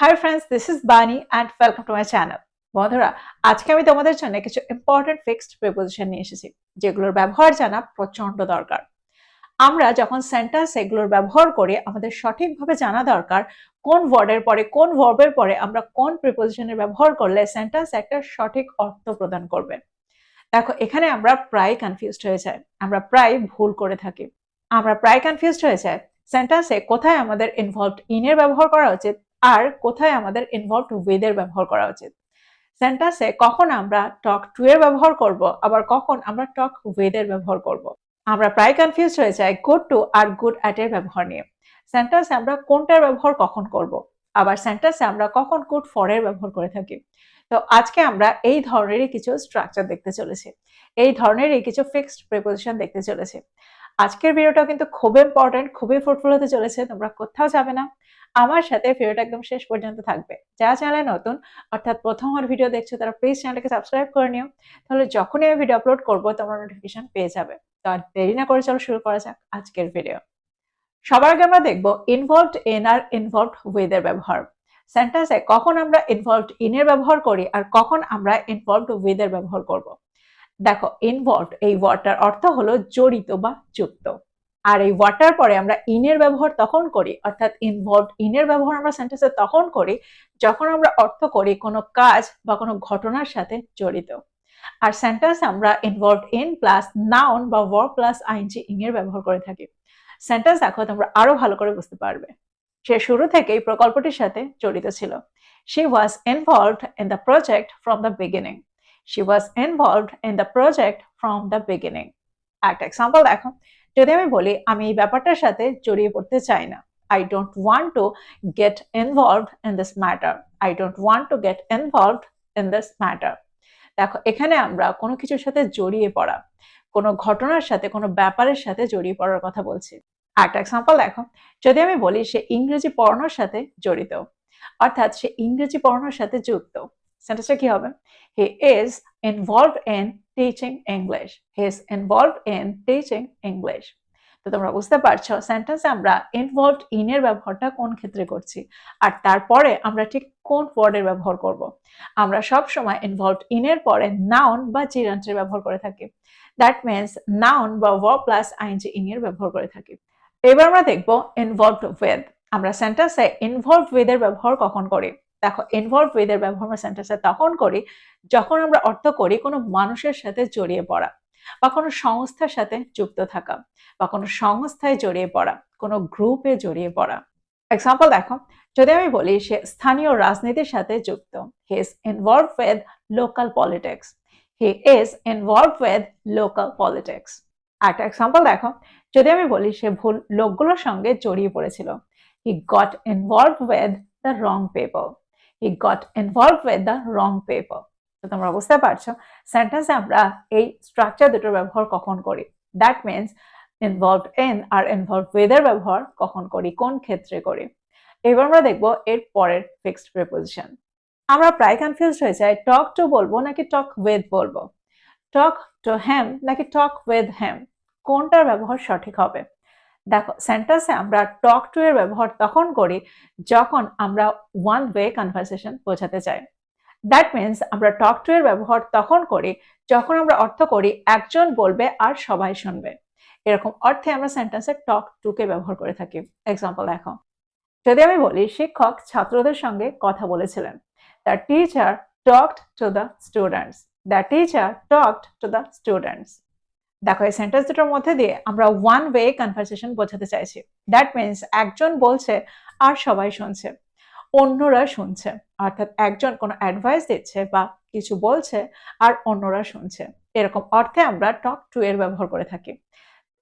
Hi friends, this is বানি and welcome to my channel. বন্ধুরা, আজকে আমি তোমাদের জন্য কিছু ইম্পর্টেন্ট ফিক্সড প্রিপোজিশন নিয়ে এসেছি, যেগুলোর ব্যবহার জানা প্রচন্ড দরকার। আমরা যখন সেন্টেন্স এগুলোর ব্যবহার করি, আমাদের সঠিকভাবে জানা দরকার কোন ওয়ার্ডের পরে কোন ভার্বের পরে আমরা কোন প্রিপোজিশনের ব্যবহার করলে সেন্টেন্স একটা সঠিক অর্থ প্রদান করবে। দেখো, এখানে আমরা প্রায় কনফিউজড হয়ে যাই, আমরা প্রায় ভুল করে থাকি। আমরা প্রায় কনফিউজড হয়ে যাই সেন্টেন্সে কোথায় আমাদের ইনভলভড ইন এর ব্যবহার করা উচিত আর কোথায় আমাদের ইনভলভড উইথ এর ব্যবহার করা উচিত। সেন্টেন্সে কখন আমরা টক টু এর ব্যবহার করব, আবার কখন আমরা টক উইথ এর ব্যবহার করব। আমরা প্রায় কনফিউজড হয়ে যাই গুড টু আর গুড অ্যাট এর ব্যবহার নিয়ে। সেন্টেন্সে আমরা কোনটার ব্যবহার কখন করব, আবার সেন্টেন্সে আমরা কখন গুড ফর এর ব্যবহার করে থাকি। তো আজকে আমরা এই ধরনেরই কিছু স্ট্রাকচার দেখতে চলেছি, এই ধরনেরই কিছু ফিক্সড প্রিপোজিশন দেখতে চলেছি। আজকের ভিডিওটা কিন্তু খুব ইম্পর্টেন্ট, খুবই ফ্রুটফুল হতে চলেছে। তোমরা কোথাও যাবে না, আমার সাথে ভিডিওটা একদম শেষ পর্যন্ত থাকবে। যারা চ্যানেলে নতুন, অর্থাৎ প্রথমবার ভিডিও দেখছো, তারা প্লিজ চ্যানেলটাকে সাবস্ক্রাইব করে নিও, তাহলে যখনই আমি ভিডিও আপলোড করবো তোমরা নোটিফিকেশন পেয়ে যাবে। তো আর দেরি না করে চলো শুরু করা যাক আজকের ভিডিও। সবার আগে আমরা দেখবো involved in R involved with এর ব্যবহার। সেন্টেন্সে কখন আমরা ইনভলভড ইন এর ব্যবহার করি আর কখন আমরা ইনভলভড উইথ এর ব্যবহার করব। দেখো, ইনভলভড এই ওয়ার্ডটার অর্থ হলো জড়িত বা যুক্ত, আর এই ওয়ার্ডটার পরে আমরা ইন এর ব্যবহার তখন করি, অর্থাৎ ইনভলভড ইন এর ব্যবহার আমরা সেন্টেন্সে তখন করি যখন আমরা অর্থ করি কোনো কাজ বা কোনো ঘটনার সাথে জড়িত। আর সেন্টেন্স আমরা ইনভলভড ইন প্লাস নাউন বা ভার্ব প্লাস আইএনজি ইং এর ব্যবহার করে থাকি। সেন্টেন্স দেখো, তোমরা আরো ভালো করে বুঝতে পারবে। সে শুরু থেকেই প্রকল্পটির সাথে জড়িত ছিল। She was involved in the project from the beginning. She was involved in the project from the beginning. একটা এক্সাম্পল দেখো, যদি আমি বলি আমি এই ব্যাপারটার সাথে জড়িয়ে পড়তে চাই না, I don't want to get involved in this matter. I don't want to get involved in this matter. দেখো, এখানে আমরা কোনো কিছুর সাথে জড়িয়ে পড়া, কোনো ঘটনার সাথে, কোনো ব্যাপারের সাথে জড়িয়ে পড়ার কথা বলছি। একটা এক্সাম্পল দেখো, যদি আমি বলি সে ইংরেজি পড়ানোর সাথে জড়িত, অর্থাৎ সে ইংরেজি পড়ানোর সাথে যুক্ত, সেন্টেন্সটা কি হবে? He is involved in teaching English. He is involved in teaching English. তো তোমরা বুঝতে পারছো সেন্টেন্সে আমরা ইনভলভড ইন এর ব্যবহারটা কোন ক্ষেত্রে করছি, আর তারপরে আমরা ঠিক কোন ওয়ার্ডের ব্যবহার করব। আমরা সব সময় ইনভলভড ইন এর পরে নাউন বা জিরান্টের ব্যবহার করে থাকি। দ্যাট মিনস নাউন বা ভার্ব প্লাস আইএনজি ইং এর ব্যবহার করে থাকি। এবার আমরা দেখব ইনভলভড উইথ। আমরা সেন্টেন্সে ইনভলভড উইথ এর ব্যবহার কখন করি। দেখো, ইনভলভড উইথ এর ব্যবহার আমরা সেন্টেন্সে তখন করি যখন আমরা অর্থ করি কোনো মানুষের সাথে জড়িয়ে পড়া, বা কোনো সংস্থার সাথে যুক্ত থাকা, বা কোনো সংস্থায় জড়িয়ে পড়া, কোনো গ্রুপে জড়িয়ে পড়া। এক্সাম্পল দেখো, যদি আমি বলি সে স্থানীয় রাজনীতির সাথে যুক্ত, he is involved with local politics. He is involved with local politics. একটা এক্সাম্পল দেখো, যদি আমি বলি সে ভুল লোকগুলোর সঙ্গে জড়িয়ে পড়েছিল, he got involved with the wrong people. He got involved with the wrong people. তো তোমরা বুঝতে পারছো সেন্টেন্সে আমরা এই স্ট্রাকচার দুটোর ব্যবহার কখন করি। That means involved in R involved with এর ব্যবহার কখন করি, কোন ক্ষেত্রে করি। এবার আমরা দেখবো এর পরের ফিক্সড প্রিপোজিশন। আমরা প্রায় কনফিউজড হয়ে যাই টক টু বলবো নাকি টক উইথ বলবো, টক টু হিম নাকি টক উইথ হিম, কোনটার ব্যবহার সঠিক হবে। দেখো, সেন্টেন্সে আমরা টক টু এর ব্যবহার তখন করি যখন আমরা ওয়ান ওয়ে কনভারসেশন বোঝাতে চাই। দ্যাট মিনস আমরা টক টু এর ব্যবহার তখন করি যখন আমরা অর্থ করি একজন বলবে আর সবাই শুনবে। এরকম অর্থে আমরা সেন্টেন্সে টক টু কে ব্যবহার করে থাকি। এক্সাম্পল দেখো, যদি আমি বলি শিক্ষক ছাত্রদের সঙ্গে কথা বলেছিলেন, the teacher talked to the students. The teacher talked to the students. দেখো, এই সেন্টেন্স দুটোর মধ্যে দিয়ে আমরা ওয়ান ওয়ে কনভারসেশন বোঝাতে চাইছি। দ্যাট মিনস একজন বলছে আর সবাই শুনছে, অন্যরা শুনছে, অর্থাৎ একজন কোনো অ্যাডভাইস দিচ্ছে বা কিছু বলছে আর অন্যরা শুনছে। এরকম অর্থে আমরা টক টু এর ব্যবহার করে থাকি।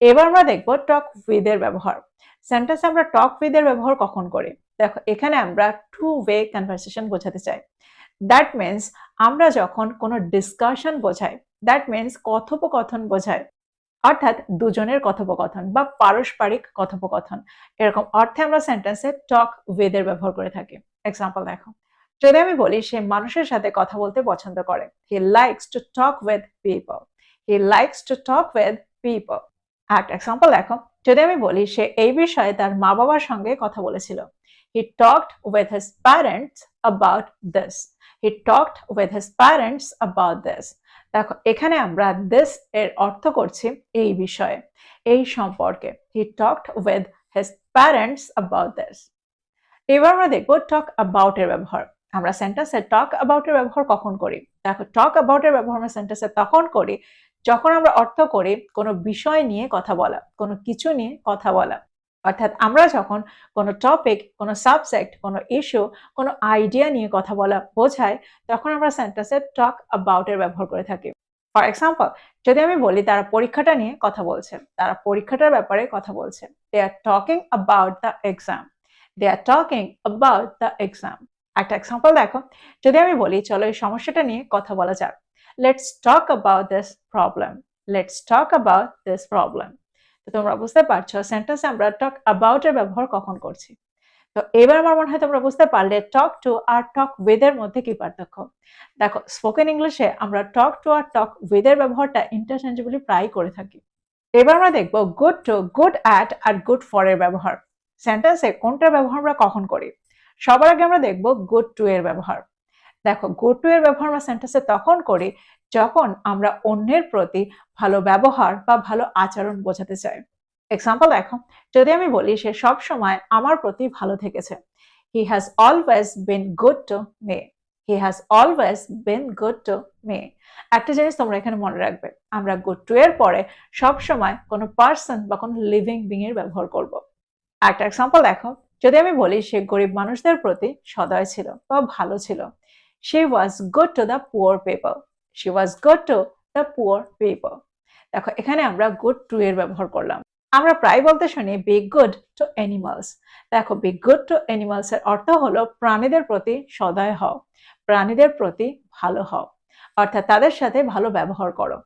এবার আমরা দেখব টক উইথ এর ব্যবহার। সেন্টেন্সে আমরা টক উইথ এর ব্যবহার কখন করি। দেখো, এখানে আমরা টু ওয়ে কনভারসেশন বোঝাতে চাই। দ্যাট মিনস আমরা যখন কোনো ডিসকাশন বোঝাই, দ্যাট মিনস কথোপকথন বোঝায়, অর্থাৎ দুজনের কথোপকথন বা পারস্পরিক কথোপকথন, এরকম অর্থে আমরা সেন্টেন্সে টক উইথ এর ব্যবহার করে থাকি। এক্সাম্পল দেখো, যদি আমি বলি সে মানুষের সাথে কথা বলতে পছন্দ করে, he likes to talk with people. He likes to talk with people. একটা এক্সাম্পল দেখো, যদি আমি বলি সে এই বিষয়ে তার মা বাবার সঙ্গে কথা বলেছিল, he talked with his parents about this. He talked with his parents about this. দেখো এখানে আমরা this এর অর্থ করছি এই বিষয়ে, এই সম্পর্কে। He talked with his parents about this. এবার আমরা দেখবো talk about এর ব্যবহার। আমরা সেন্টেন্সে talk about এর ব্যবহার কখন করি? দেখো talk about এর ব্যবহার আমরা সেন্টেন্সে তখন করি যখন আমরা অর্থ করি কোনো বিষয় নিয়ে কথা বলা, কোনো কিছু নিয়ে কথা বলা। অর্থাৎ আমরা যখন কোনো টপিক, কোনো সাবজেক্ট, কোনো ইস্যু, কোনো আইডিয়া নিয়ে কথা বলা বোঝায়, তখন আমরা সেন্টেন্সে talk about এর ব্যবহার করে থাকি। ফর এক্সাম্পল, যদি আমি বলি তারা পরীক্ষাটা নিয়ে কথা বলছে, তারা পরীক্ষাটার ব্যাপারে কথা বলছে। They are talking about the exam. They are talking about the exam. একটা এক্সাম্পল দেখো, যদি আমি বলি চলো এই সমস্যাটা নিয়ে কথা বলা যাক। Let's talk about this problem. Let's talk about this problem. তো তোমরা বুঝতে পারছো সেন্টেন্সে আমরা talk about এর ব্যবহার কখন করছি। তো এবার আমার মনে হয় তোমরা বুঝতে পারলে talk to R talk with এর মধ্যে কি পার্থক্য। দেখো স্পোকেন ইংলিশে আমরা talk to R talk with এর ব্যবহারটা ইন্টারচেঞ্জেবলি প্রায় করে থাকি। এবার আমরা দেখবো good to, good at R good for এর ব্যবহার। সেন্টেন্সে কোনটার ব্যবহার আমরা কখন করি? সবার আগে আমরা দেখবো good to এর ব্যবহার। দেখো good to এর ব্যবহার আমরা সেন্টেন্সে তখন করি যখন আমরা অন্যের প্রতি ভালো ব্যবহার বা ভালো আচরণ বোঝাতে চাই। এক্সাম্পল দেখো, যদি আমি বলি সে সব সময় আমার প্রতি ভালো থেকেছে। He has always been good to me. He has always been good to me. একটা জিনিস তোমরা এখানে মনে রাখবে, আমরা good to এর পরে সব সময় কোনো পার্সন বা কোনো লিভিং বিং এর ব্যবহার করব। একটা এক্সাম্পল দেখো, যদি আমি বলি সে গরিব মানুষদের প্রতি সদয় ছিল বা ভালো ছিল। She was good to the poor people. She was good to the poor people. দেখো এখানে আমরা good to এর ব্যবহার করলাম। আমরা প্রায় বলতে শুনি be good to animals. দেখো be good to animals এর অর্থ হলো প্রাণীদের প্রতি সদয় হও, প্রাণীদের প্রতি ভালো হও, অর্থাৎ তাদের সাথে ভালো ব্যবহার করো।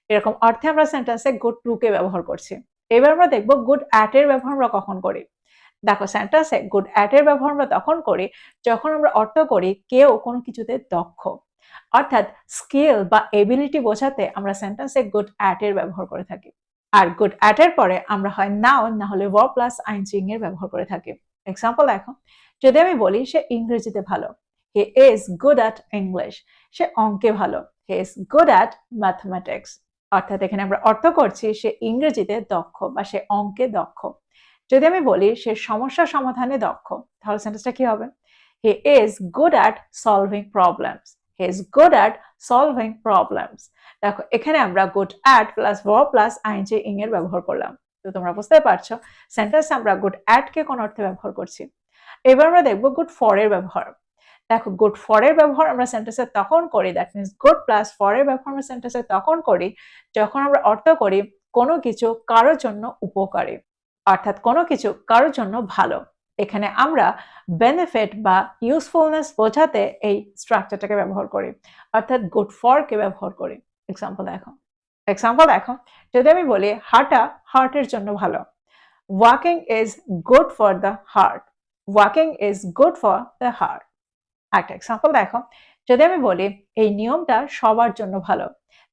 এরকম অর্থে আমরা সেন্টেন্সে good to কে ব্যবহার করছি। এবার আমরা দেখবো good at এর ব্যবহার আমরা কখন করি। দেখো সেন্টেন্সে good at এর ব্যবহার আমরা তখন করি যখন আমরা অর্থ করি কেউ কোনো কিছুতে দক্ষ, অর্থাৎ স্কিল বা এবিলিটি বোঝাতে আমরা সেন্টেন্সে good at এর ব্যবহার করে থাকি। আর good at এর পরে আমরা হয় নাউন না হলে verb প্লাস ing এর ব্যবহার করে থাকি। এক্সাম্পল দেখো, যদি আমি বলি সে ইংরেজিতে ভালো। He is good at English. সে অঙ্কে ভালো। He is good at mathematics. অর্থাৎ এখানে আমরা অর্থ করছি সে ইংরেজিতে দক্ষ বা সে অঙ্কে দক্ষ। যদি আমি বলি সে সমস্যা সমাধানে দক্ষ, তাহলে সেন্টেন্সটা কি হবে? He is good at solving problems. He is good at solving problems. দেখো এখানে আমরা good at plus verb plus ing এর ব্যবহার করলাম। তো তোমরা বুঝতে পারছো সেন্টেন্সে আমরা good at কে কোন অর্থে ব্যবহার করছি। এবার আমরা দেখব good for এর ব্যবহার। দেখো good for এর ব্যবহার আমরা সেন্টেন্সে তখন করি, that means good plus for এর ব্যবহার আমরা সেন্টেন্সে তখন করি যখন আমরা অর্থ করি কোনো কিছু কারোর জন্য উপকারী, অর্থাৎ কোনো কিছু কারোর জন্য ভালো। এখানে আমরা বেনিফিট বা ইউজফুলনেস বোঝাতে এই স্ট্রাকচারটাকে ব্যবহার করি, অর্থাৎ গুড ফর কে ব্যবহার করি। এক্সাম্পল দেখো, যদি আমি বলি হাঁটা হার্টের জন্য ভালো। Walking is good for the heart. Walking is good for the heart. একটা এক্সাম্পল দেখো, যদি আমি বলি এই নিয়মটা সবার জন্য ভালো।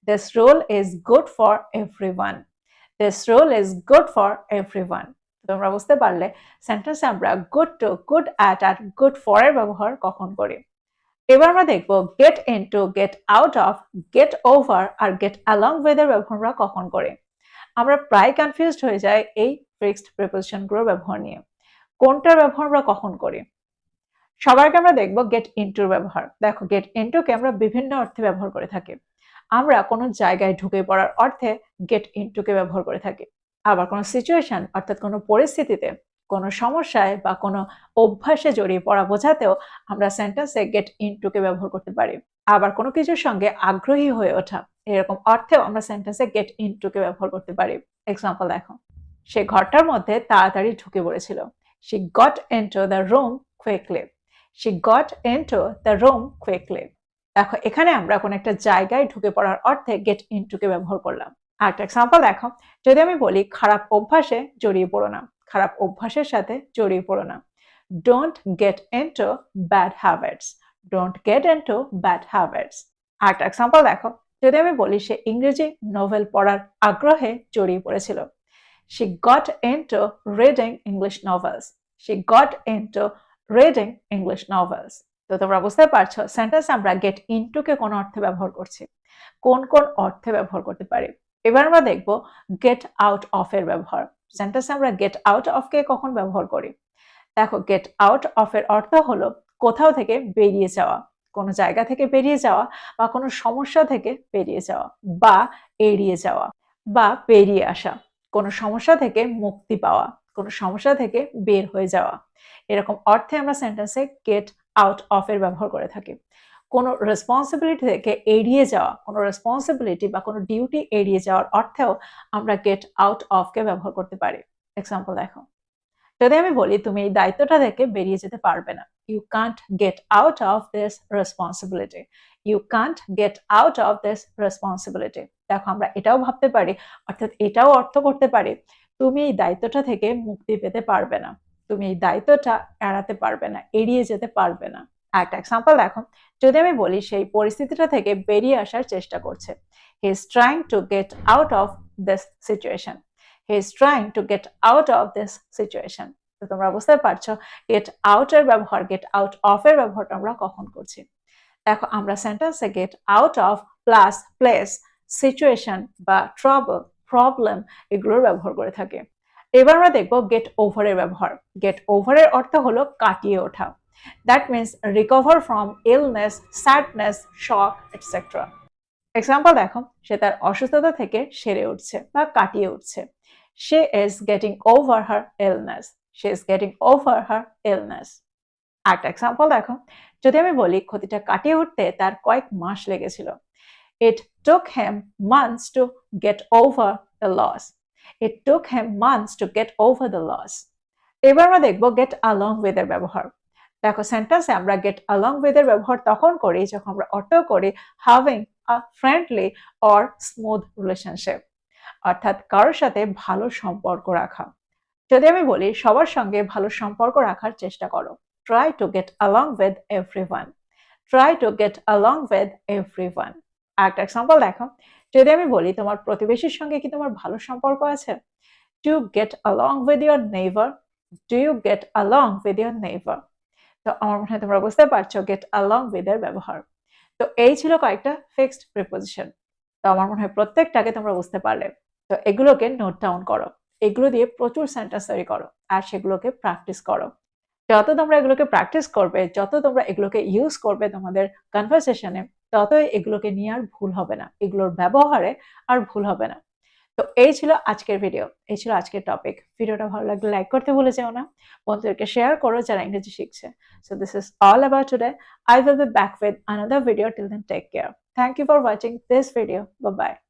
This rule is good for everyone. This rule is good for everyone. তোমরা বুঝতে পারলে সেন্টেন্সে আমরা good to, good at R good for এর ব্যবহার কখন করি। এবার আমরা দেখব get into, get out of, get over R get along with এর ব্যবহার আমরা কখন করি। আমরা প্রায় কনফিউজড হয়ে যাই এই ফিক্সড প্রিপোজিশনগুলোর ব্যবহার নিয়ে। কোনটার ব্যবহার আমরা কখন করি? সবার আগে আমরা দেখব get into এর ব্যবহার। দেখো get into কে আমরা বিভিন্ন অর্থে ব্যবহার করে থাকি। আমরা কোনো জায়গায় ঢুকে পড়ার অর্থে get into কে ব্যবহার করে থাকি। আবার কোনো সিচুয়েশন অর্থাৎ কোনো পরিস্থিতিতে, কোনো সমস্যায় বা কোনো অভ্যাসে জড়িয়ে পড়া বোঝাতেও আমরা সেন্টেন্সে get into কে ব্যবহার করতে পারি। আবার কোনো কিছুর সঙ্গে আগ্রহী হয়ে ওঠা, এরকম অর্থেও আমরা সেন্টেন্সে get into কে ব্যবহার করতে পারি। এক্সাম্পল দেখো, সে ঘরটার মধ্যে তাড়াতাড়ি ঢুকে পড়েছিল। She got into the room quickly. She got into the room quickly. দেখো এখানে আমরা কোন একটা জায়গায় ঢুকে পড়ার অর্থে get into কে ব্যবহার করলাম। আরেকটা এক্সাম্পল দেখো, যদি আমি বলি খারাপ অভ্যাসে জড়িয়ে পড়ো না। খারাপ অভ্যাসের সাথে জড়িয়ে পড়ো না। Don't get into bad habits. Don't get into bad habits. আরেকটা এক্সাম্পল দেখো, যদি আমি বলি সে ইংরেজি নোভেল পড়ার আগ্রহে জড়িয়ে পড়েছিল। She got into reading English novels. She got into reading English novels. তো তোমরা বুঝতে পারছো সেন্টেন্স আমরা গেট ইনটু কে কোন অর্থে ব্যবহার করছি, কোন কোন অর্থে ব্যবহার করতে পারি। এবার আমরা দেখব গেট আউট অফ এর ব্যবহার। সেন্টেন্স আমরা গেট আউট অফ কে কখন ব্যবহার করি। দেখো গেট আউট অফ এর অর্থ হলো কোথাও থেকে বেরিয়ে যাওয়া, কোনো জায়গা থেকে বেরিয়ে যাওয়া বা কোনো সমস্যা থেকে বেরিয়ে যাওয়া বা এড়িয়ে যাওয়া বা বেরিয়ে আসা, কোনো সমস্যা থেকে মুক্তি পাওয়া, কোনো সমস্যা থেকে বের হয়ে যাওয়া, এরকম অর্থে আমরা সেন্টেন্সে গেট আউট অফ এর ব্যবহার করে থাকি। কোনো রেসপন্সিবিলিটি থেকে এড়িয়ে যাওয়া, কোনো রেসপন্সিবিলিটি বা কোনো ডিউটি এড়িয়ে যাওয়ার অর্থেও আমরা গেট আউট অফ কে ব্যবহার করতে পারি। এক্সাম্পল দেখো, যদি আমি বলি তুমি এই দায়িত্বটা থেকে বেরিয়ে যেতে পারবে না, you can't get out of this responsibility, you can't get out of this responsibility. দেখো আমরা এটাও ভাবতে পারি, অর্থাৎ এটাও অর্থ করতে পারি তুমি এই দায়িত্বটা থেকে মুক্তি পেতে পারবে না, তুমি এই দায়িত্বটা এড়াতে পারবে না, এড়িয়ে যেতে পারবে না। একটা এক্সাম্পল দেখো, যদি আমি বলি সেই পরিস্থিতিটা থেকে বেরিয়ে আসার চেষ্টা করছে, he is trying to get out of this situation, he is trying to get out of this situation। তো তোমরা বুঝতে পারছো গেট আউট এর ব্যবহার, গেট আউট অফ এর ব্যবহারটা আমরা কখন করছি। দেখো আমরা সেন্টেন্সে gate out of plus place, situation বা ট্রাবল, প্রবলেম এগুলোর ব্যবহার করে থাকি। এবার আমরা দেখবো গেট ওভার এর ব্যবহার। গেট ওভার এর অর্থ হলো কাটিয়ে ওঠা, that means recover from illness, sadness, shock etcetera. Example দেখো, সে তার অসুস্থতা থেকে সেরে উঠছে বা কাটিয়ে উঠছে, she is getting over her illness, she is getting over her illness। একটা এক্সাম্পল দেখো, যদি আমি বলি ক্ষতিটা কাটিয়ে উঠতে তার কয়েক মাস লেগেছিল, it took him months to get over the loss, it took him months to get over the loss। এবার আমরা দেখবো গেট along with এর ব্যবহার। দেখো সেন্টেন্সে আমরা গেট along with এর ব্যবহার তখন করি যখন আমরা অর্থ করি having a friendly or smooth relationship, অর্থাৎ কারোর সাথে ভালো সম্পর্ক রাখা। যদি আমি বলি সবার সঙ্গে ভালো সম্পর্ক রাখার চেষ্টা করো, try to get along with everyone, try to get along with everyone। একটা এক্সাম্পল দেখো, যদি আমি বলি তোমার প্রতিবেশীর সঙ্গে কি তোমার ভালো সম্পর্ক আছে, do you get along with your neighbor, do you get along with your neighbor। তো আমার মনে হয় তোমরা বুঝতে পারছো গেট along with এর ব্যবহার। তো এই ছিল কয়েকটা ফিক্সড প্রিপোজিশন। তো আমার মনে হয় প্রত্যেকটাকে তোমরা বুঝতে পারলে। তো এগুলোকে নোট ডাউন করো, এগুলো দিয়ে প্রচুর সেন্টেন্স তৈরি করো আর সেগুলোকে প্র্যাকটিস করো। যত তোমরা এগুলোকে প্র্যাকটিস করবে, যত তোমরা এগুলোকে ইউজ করবে তোমাদের কনভারসেশনে, ততই এগুলোকে নিয়ে আর ভুল হবে না, এগুলোর ব্যবহারে আর ভুল হবে না। তো এই ছিল আজকের ভিডিও, এই ছিল আজকের টপিক। ভিডিওটা ভালো লাগলে লাইক করতে ভুলে যেও না, বন্ধুদেরকে শেয়ার করো যারা ইংরেজি শিখছে। So this is all about today. I will be back with another video. Till then, take care. Thank you for watching this video. Bye bye.